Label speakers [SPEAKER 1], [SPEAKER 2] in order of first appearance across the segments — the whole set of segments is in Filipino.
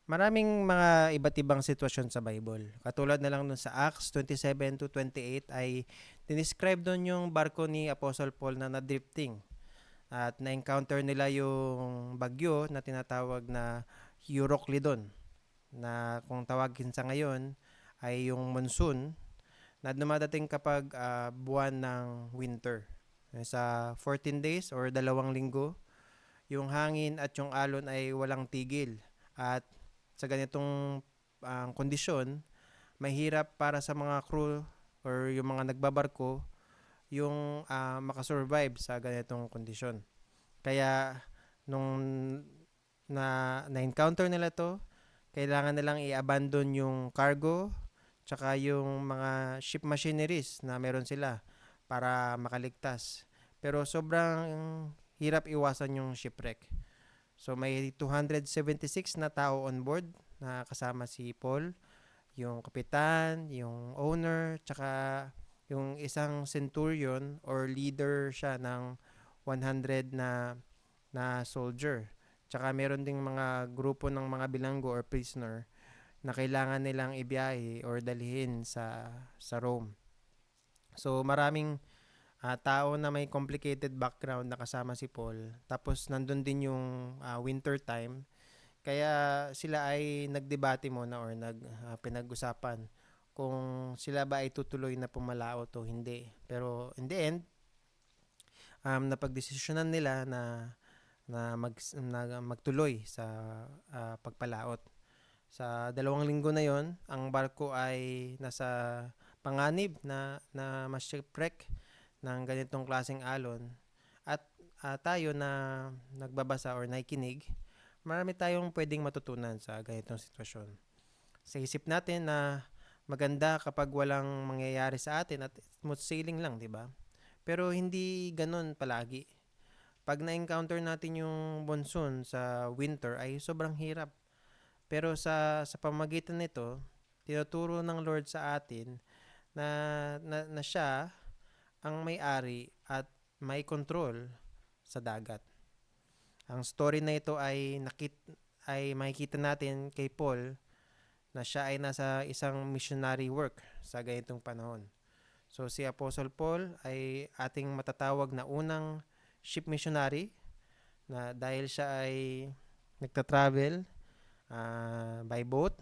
[SPEAKER 1] Maraming mga iba't ibang sitwasyon sa Bible. Katulad na lang dun sa Acts 27 to 28 ay dinescribe doon yung barko ni Apostle Paul na na-drifting at na-encounter nila yung bagyo na tinatawag na Euroclydon na kung tawagin sa ngayon ay yung monsoon na dumadating kapag buwan ng winter. Sa 14 days or 2 linggo, yung hangin at yung alon ay walang tigil. At sa ganitong kondisyon, mahirap para sa mga crew or yung mga nagbabarko yung makasurvive sa ganitong kondisyon. Kaya nung na-encounter nila to, kailangan nilang i-abandon yung cargo tsaka yung mga ship machineries na meron sila para makaligtas. Pero sobrang hirap iwasan yung shipwreck. So may 276 na tao on board na kasama si Paul, yung kapitan, yung owner, tsaka yung isang centurion or leader siya ng 100 na soldier. Tsaka meron ding mga grupo ng mga bilanggo or prisoner na kailangan nilang ibiyahe or dalhin sa Rome. So maraming tao na may complicated background na kasama si Paul. Tapos nandun din yung winter time. Kaya sila ay nagdebate muna or pinag-usapan kung sila ba ay tutuloy na pumalaot o hindi. Pero in the end, napagdesisyonan nila na magtuloy sa pagpalaot. Sa 2 linggo na yon, ang barko ay nasa panganib na ma-shipwreck ng ganitong klaseng alon. At tayo na nagbabasa or nakikinig, marami tayong pwedeng matutunan sa ganitong sitwasyon. Sa isip natin na maganda kapag walang mangyayari sa atin at smooth sailing lang, di ba? Pero hindi ganun palagi. Pag na-encounter natin yung monsoon sa winter ay sobrang hirap. Pero sa pamagitan nito, tinuturo ng Lord sa atin na siya ang may-ari at may control sa dagat. Ang story na ito ay makikita natin kay Paul na siya ay nasa isang missionary work sa ganitong panahon. So si Apostle Paul ay ating matatawag na unang ship missionary na dahil siya ay nagta-travel by boat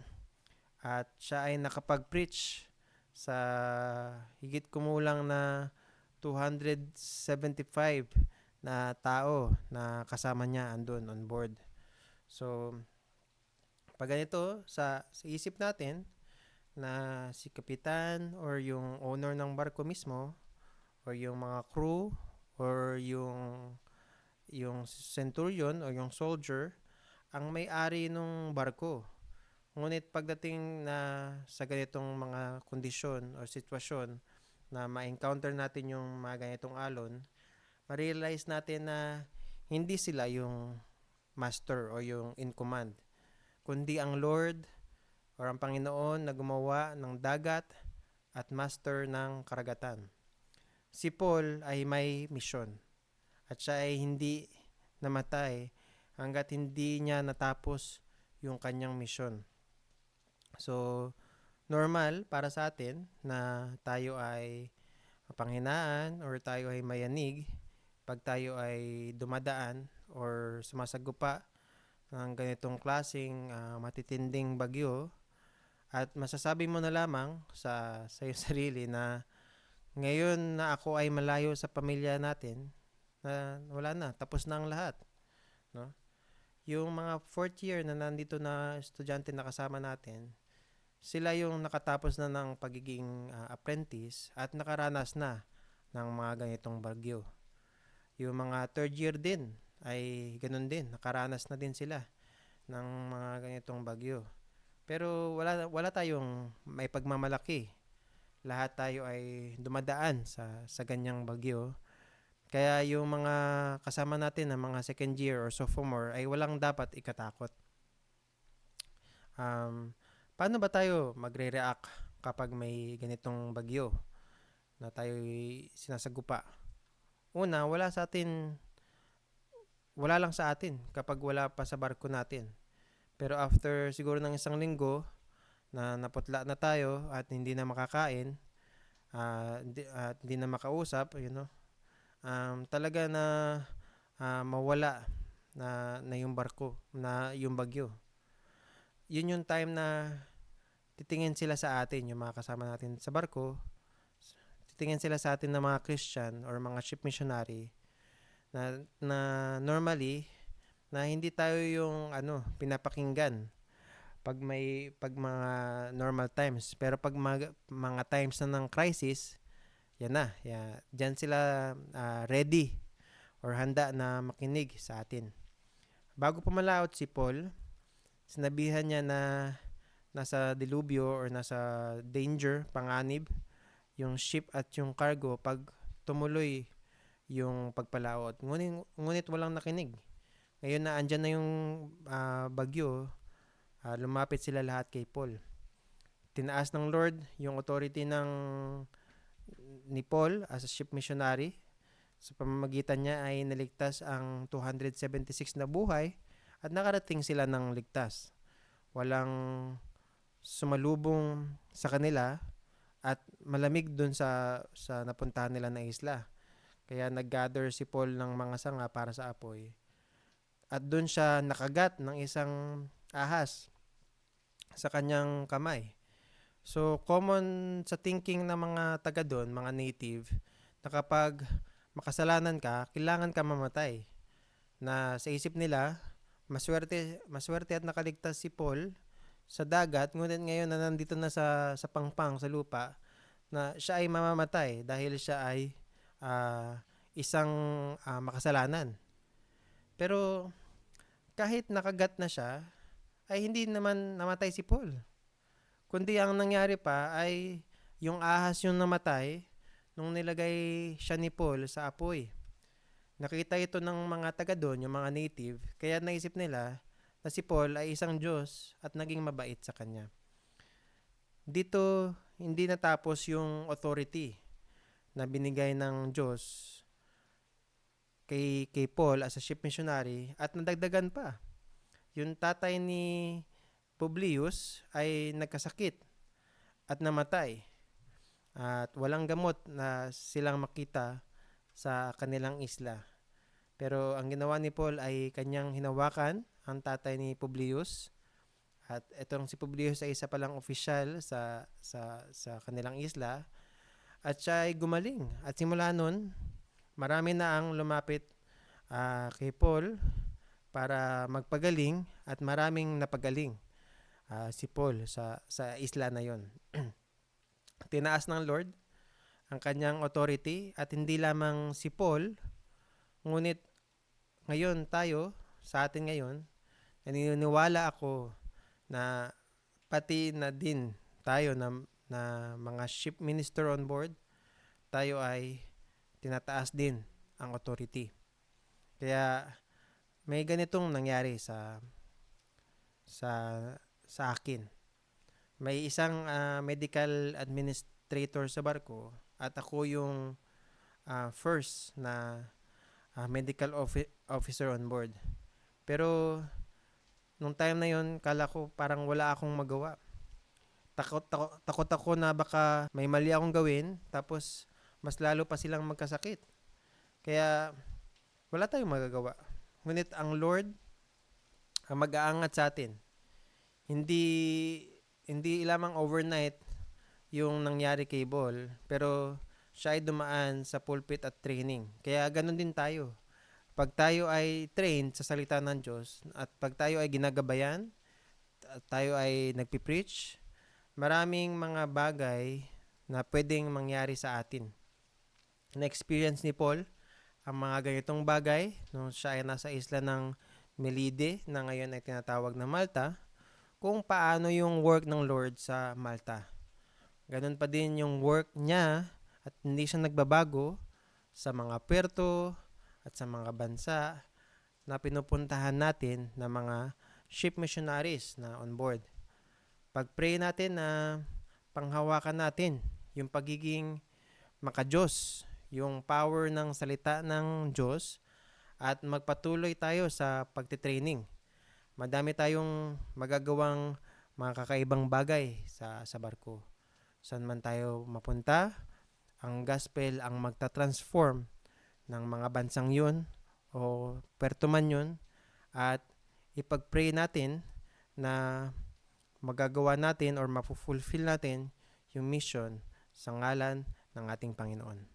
[SPEAKER 1] at siya ay nakapag-preach sa higit kumulang na 275 na tao na kasama niya andun on board. So, pag ganito, sa isip natin na si kapitan or yung owner ng barko mismo or yung mga crew or yung centurion o yung soldier ang may-ari ng barko. Ngunit pagdating na sa ganitong mga kondisyon o sitwasyon na ma-encounter natin yung mga ganitong alon, ma-realize natin na hindi sila yung master o yung in command, kundi ang Lord or ang Panginoon na gumawa ng dagat at master ng karagatan. Si Paul ay may misyon at siya ay hindi namatay hanggat hindi niya natapos yung kanyang misyon. So, normal para sa atin na tayo ay mapanghinaan or tayo ay mayanig pag tayo ay dumadaan or sumasagupa ng ganitong klaseng matitinding bagyo at masasabi mo na lamang sa iyong sarili na ngayon na ako ay malayo sa pamilya natin na wala na, tapos na ang lahat, no? Yung mga fourth year na nandito na estudyante na kasama natin, sila yung nakatapos na ng pagiging apprentice at nakaranas na ng mga ganitong bagyo. Yung mga third year din ay ganun din, nakaranas na din sila ng mga ganitong bagyo. Pero wala tayong may pagmamalaki. Lahat tayo ay dumadaan sa ganyang bagyo. Kaya yung mga kasama natin na mga second year or sophomore ay walang dapat ikatakot. Um, Paano ba tayo magre-react kapag may ganitong bagyo na tayo sinasagupa? Una, wala lang sa atin kapag wala pa sa barko natin. Pero after siguro ng isang linggo na naputla na tayo at hindi na makakain, at hindi na makausap, talaga na mawala na yung barko, na yung bagyo. Yun yung time na titingin sila sa atin, yung mga kasama natin sa barko, titingin sila sa atin na mga Christian or mga ship missionary na normally na hindi tayo yung pinapakinggan pag mga normal times, pero pag mga times na ng crisis, yan na, diyan sila ready or handa na makinig sa atin. Bago pumalaot si Paul, sinabihan niya na nasa dilubyo or nasa danger, panganib, yung ship at yung cargo pag tumuloy yung pagpalaot. Ngunit walang nakinig. Ngayon na andyan na yung bagyo, lumapit sila lahat kay Paul. Tinaas ng Lord yung authority ni Paul as a ship missionary. Sa pamamagitan niya ay naligtas ang 276 na buhay at nakarating sila ng ligtas. Walang sumalubong sa kanila at malamig dun sa napuntahan nila na isla. Kaya nag-gather si Paul ng mga sanga para sa apoy. At dun siya nakagat ng isang ahas sa kanyang kamay. So, common sa thinking ng mga taga doon, mga native, na kapag makasalanan ka, kailangan ka mamatay. Na sa isip nila, maswerte at nakaligtas si Paul sa dagat, ngunit ngayon na nandito na sa pangpang, sa lupa, na siya ay mamamatay dahil siya ay isang makasalanan. Pero kahit nakagat na siya, ay hindi naman namatay si Paul. Kundi ang nangyari pa ay yung ahas yung namatay nung nilagay siya ni Paul sa apoy. Nakita ito ng mga taga doon, yung mga native, kaya naisip nila na si Paul ay isang Diyos at naging mabait sa kanya. Dito, hindi natapos yung authority na binigay ng Diyos kay Paul as a ship missionary at nadagdagan pa. Yung tatay ni Publius ay nagkasakit at namatay at walang gamot na silang makita sa kanilang isla. Pero ang ginawa ni Paul ay kanyang hinawakan ang tatay ni Publius at itong si Publius ay isa palang opisyal sa kanilang isla at siya ay gumaling at simula nun marami na ang lumapit kay Paul para magpagaling at maraming napagaling si Paul sa isla na yon. Tinaas ng Lord ang kanyang authority at hindi lamang si Paul, ngunit ngayon tayo, sa atin ngayon, naniniwala ako na pati na din tayo na mga ship minister on board, tayo ay tinataas din ang authority. Kaya may ganitong nangyari sa akin. May isang medical administrator sa barko at ako yung first na medical officer on board. Pero nung time na yon, kala ko parang wala akong magawa. Takot ako na baka may mali akong gawin tapos mas lalo pa silang magkasakit. Kaya wala tayong magagawa. Ngunit ang Lord ang mag-aangat sa atin. Hindi lamang overnight yung nangyari kay Paul, pero siya ay dumaan sa pulpit at training. Kaya ganun din tayo. Pag tayo ay trained sa salita ng Diyos at pag tayo ay ginagabayan, at tayo ay nagpipreach, maraming mga bagay na pwedeng mangyari sa atin. Na-experience ni Paul ang mga ganitong bagay nung siya ay nasa isla ng Melide na ngayon ay tinatawag na Malta, kung paano yung work ng Lord sa Malta. Ganun pa din yung work niya at hindi siya nagbabago sa mga puerto at sa mga bansa na pinupuntahan natin na mga ship missionaries na on board. Pag-pray natin na panghawakan natin yung pagiging maka-Diyos, yung power ng salita ng Diyos at magpatuloy tayo sa pagtitraining. Madami tayong magagawang mga kakaibang bagay sa barko. Saan man tayo mapunta, ang gospel ang magta-transform ng mga bansang yun o puerto man yun, at ipag-pray natin na magagawa natin or mapufulfill natin yung mission sa ngalan ng ating Panginoon.